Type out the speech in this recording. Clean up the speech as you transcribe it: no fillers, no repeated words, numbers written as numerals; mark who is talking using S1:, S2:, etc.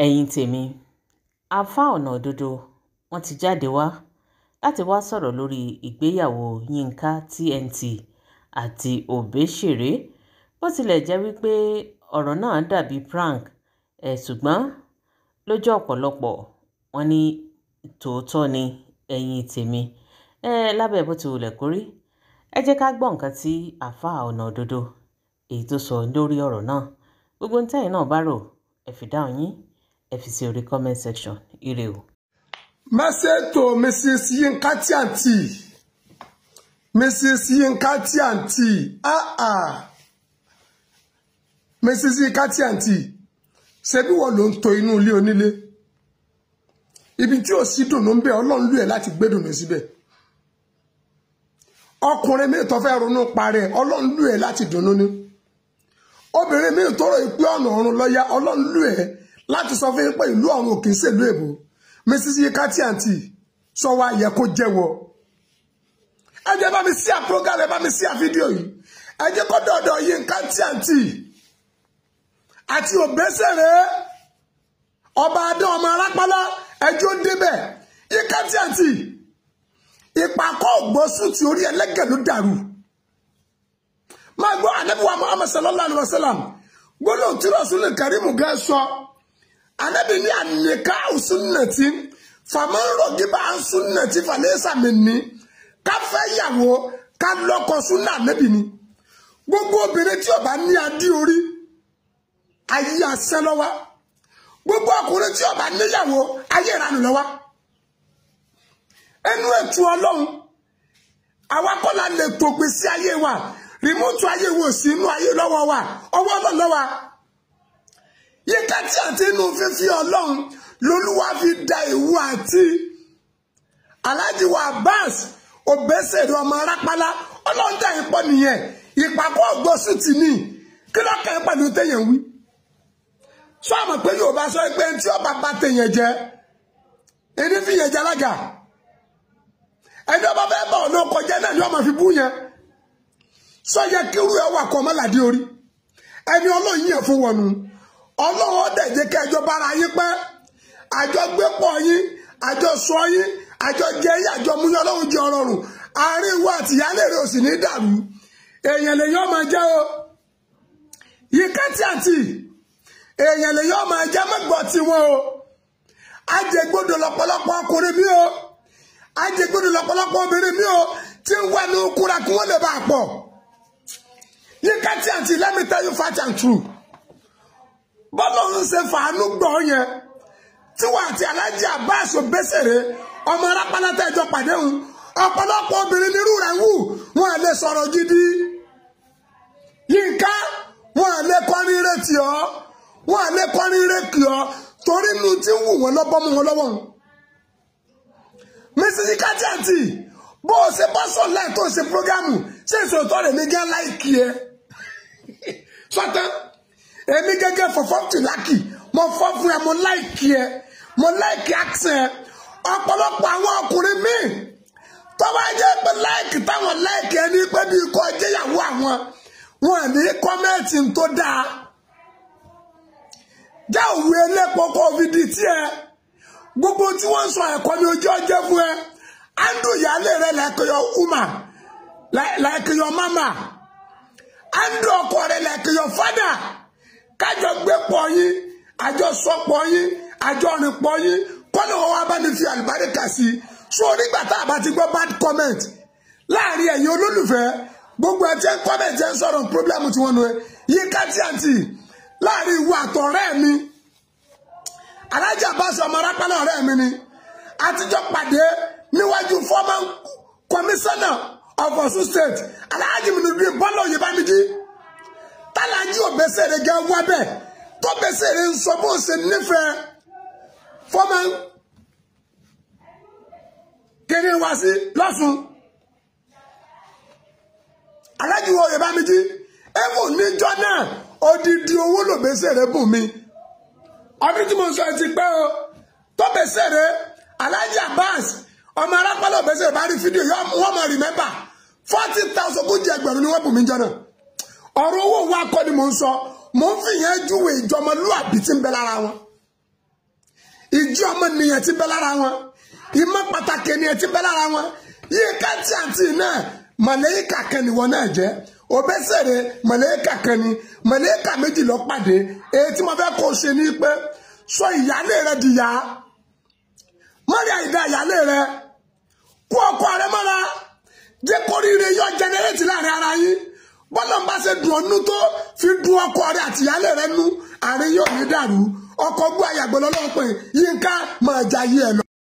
S1: ẹ̀yin tèmi Alfa Ọ̀nà Òdodo wọ́n ti jáde wá láti wá sọ̀rọ̀ lórí ìgbéyàwó Yínká TNT àti Òbésèré bó tilẹ̀ jẹ́ wípé ọ̀rọ̀ náà dàbí prank ṣùgbọ́n lójú ọ̀pọ̀lọpọ̀ wọ́n ní tòótọ́ ni ẹ̀yin tèmi lábẹ́ bó ti wulẹ̀ kórí ẹ jẹ́ ká gbọ́ nǹkan tí Alfa Ọ̀nà Òdodo èyí tó sọ lórí ọ̀rọ̀ náà gbogbo ntẹ́yìn náà bá rò ẹ fi dáhùn yín ẹ fi sí orí comment section ire o.
S2: Message to Mrs. Yínká TNT. Mrs. Yínká TNT. Mrs. Yínká TNT. Ṣebí wọ́n ló ń tò inú ilé onílé. Ibi tí ó sì dùn ń bẹ Ọlọ́run lù ẹ́ láti gbé dùn síbẹ̀. Ọkùnrin mi tó fẹ́ ronú parẹ́ Ọlọ́run lù ẹ́ láti dùnnú ni. Obìnrin mi tó rò pé ọ̀nà ọ̀run lọ́yà Ọlọ́run lù ẹ́ láti sọ fún yín pé ìlú ọ̀run ò kì í ṣèlú èbó. Mrs. Yínká TNT sọ wá yẹ kó jẹ́wọ́. Ẹ jẹ́ bá mi sí à program, ẹ bá mi sí à fídíò yìí. Ẹ jẹ́ kó dọ̀dọ̀ Yínká TNT àti Òbésèré ọba adé ọmọ arápálá ẹjọ́ débẹ̀. Yínká TNT ìpàkọ́ ògbósù tí orí ẹlẹ́gẹ̀ ló dàrú. Máa gbọ́ Ànábì wa Muhammad sallallahu alaihi wasallam gbólóhùn tí Rasulul Karim gẹ́ sọ. Ànábì ní àníká sunnati faman ragiba an sunnati falaysa minni. Ká fẹ́ yàwó ká lọ́kọ súnà Ànábì ni. Gbogbo obìnrin tí ó bá ní adé orí ayé asẹ́ lọ́wọ́. Gbogbo ọkùnrin tí ó bá níyàwó ayé ìranù lọ́wọ́. Ẹnu ètò Ọlọ́run àwa kọ́ la lè tògbé sí ayé wa. Rìmọ́tù ayé wo sí inú ayé lọ́wọ́ wa ọwọ́ Ọlọ́run lọ́wọ́. Yínká TNT inú fífi Ọlọ́run lolúwa fi da ìwú àti Alhaji wa Abbas Òbésèré ọmọ arápálá Ọlọ́run dá ìpọ́ nìyẹn ìpàkọ́ ògbósù tì ní kí ló kẹ́ pẹ̀lú téèyàn wí. Sọ àmọ̀ pé Yorùbá sọ pé tí ọba bá téèyàn jẹ ẹni fi yẹn jẹ alága ẹni ọba fẹ́ bá ọ̀nà ọkọ̀ jẹ́ náà ni ọmọ fi bú yẹn. Sọ yẹ kí irú ẹ wà kọ́ ọmọlàdé orí ẹni Ọlọ́run yẹn fún wọnú Ọlọ́run ọdẹ jẹ́ kí ẹjọ́ bára yín pẹ́ àjọ gbé pọ̀ yín àjọ sọ yín àjọ jẹ yín àjọ mú yín Ọlọ́run jẹ ọrọ̀rùn àárín ìwọ àti ìyálé rẹ̀ ò sì ní dàrú èèyàn lè yọ́ máa jẹ́ o. Yínká TNT èèyàn lè yọ́ máa jẹ́ mẹ́gbọ́ tiwọn o. Ajẹgbodò lọ́pọ̀lọpọ̀ ọkùnrin mi o ajẹgbodò lọ́pọ̀lọpọ̀ obìnrin mi o tí ń wà ní okúra kí wọ́n lè bá a pọ̀. Yínká TNT let me tell you fact and true. Bọ́lọ́run ṣe fàánú gbọ́ yẹn tí wọ́n àti Alhaji Abbas Òbésèré ọmọ arápálá tẹ́jọ pàdé hùn ọ̀pọ̀lọpọ̀ obìnrin nírú rẹ̀ wù wọ́n lè sọ̀rọ̀ gidi. Yínká wọ́n lè kọrin rétí ọ́ wọ́n lè kọrin rétí ọ́ torí inú tí ń wù wọ́n lọ́bọ́ mú wọn lọ́wọ́. Mrs. Yínká TNT bó o ṣe bọ́ sọ láì tó ṣe prógámù ṣé ìṣòótọ́ rẹ̀ mi gẹ́ láìkí ẹ sọ́tán. Èmi gẹ́gẹ́ fọ̀fọ́ tì lákì mo fọ́ fún ẹ mo láìkí ẹ mo láìkí accent ẹ ọ̀pọ̀lọpọ̀ àwọn ọkùnrin míì tó bá jẹ́ pé láìkí táwọn láìkí ẹ ní pé bí ikọ̀ jẹ́yàwó àwọn wọn ní kọ́mẹ́ǹtì tó dáa. Já òwe elépo kó fi di tí ẹ gbogbo tí wọ́n sọ ẹ̀kọ́ ní ojú ọjẹ́ fún ẹ andrew ìyálé rẹ like your woman like your mama andrew ọkọ rẹ like your father. Kájọ gbé pọ̀ yín àjọ sọ pọ̀ yín àjọ rìn pọ̀ yín kọ́nà wọn wá bá ní fi àlùbáríkà sí i. So nígbà tá a bá ti gbọ́ bad comment láàrin ẹ̀yin olólùfẹ́ gbogbo ẹ̀ tí ń comment ẹ̀ ń sọ̀rọ̀ problem tí wọ́n nu ẹ. Yínká TNT láàrin ìwọ àtọ̀rẹ́ mi Alhaji Abbas ọmọ arápálá ọ̀rẹ́ mi ni àtijọ́ pàdé níwájú former commissioner of Osun State Alhaji Nurudeen Bọ́lá Oyèbámíjí. Alhaji Òbésèré gẹ́ wá bẹ́ẹ̀ tó Òbésèré ń sọ bó ṣe nífẹ̀ẹ́ fọ́mọ kéré wá sí lọ́sùn. Alhaji Oyèbámíjí ẹ̀wọ̀n níjọ́ náà odidi owó l'Òbésèré bùn mi. Ọdún tí mo sọ ti pẹ́ o tó Òbésèré Alhaji Abbas ọmọ arápálá Òbésèré bá rí fídíò wọ́n mọ̀ rìmẹ́bà 40,000 kó jẹ ẹgbẹ̀rún ni wọ́n bùn mi jọ náà. Ọ̀rọ̀ owó wa kọ́ ni mo ń sọ mo ń fi yẹn júwe ìjọmọlúàbí tí ń bẹ lára wọn. ìjì ọmọnìyàn ti bẹ lára wọn ìmọ̀ pàtàkì ènìyàn ti bẹ lára wọn Yínká tí àǹtí náà màlẹ́kà kan ni wọn náà jẹ́ Òbésèré màlẹ́kà kan ni màlẹ́kà méjì ló pàdé èyí tí mo fẹ́ kó ṣe ní pé sọ ìyálé rẹ dìyà mọ́rí àìdá ìyálé rẹ kó ọkọ rẹ mọ́ra jẹ́ kó ríire yọ jẹnẹrétì láàrin ara yín bọ́lá ń bá ṣe dùn ọ́nú tó fi dùn ọkọ rẹ àti ìyálé rẹ nú àárín yóò ní dàrú ọkọ gbọ́ àyàgbọ́ lọ́lọ́pọ̀ Yínká máa jayé ẹ̀ lọ.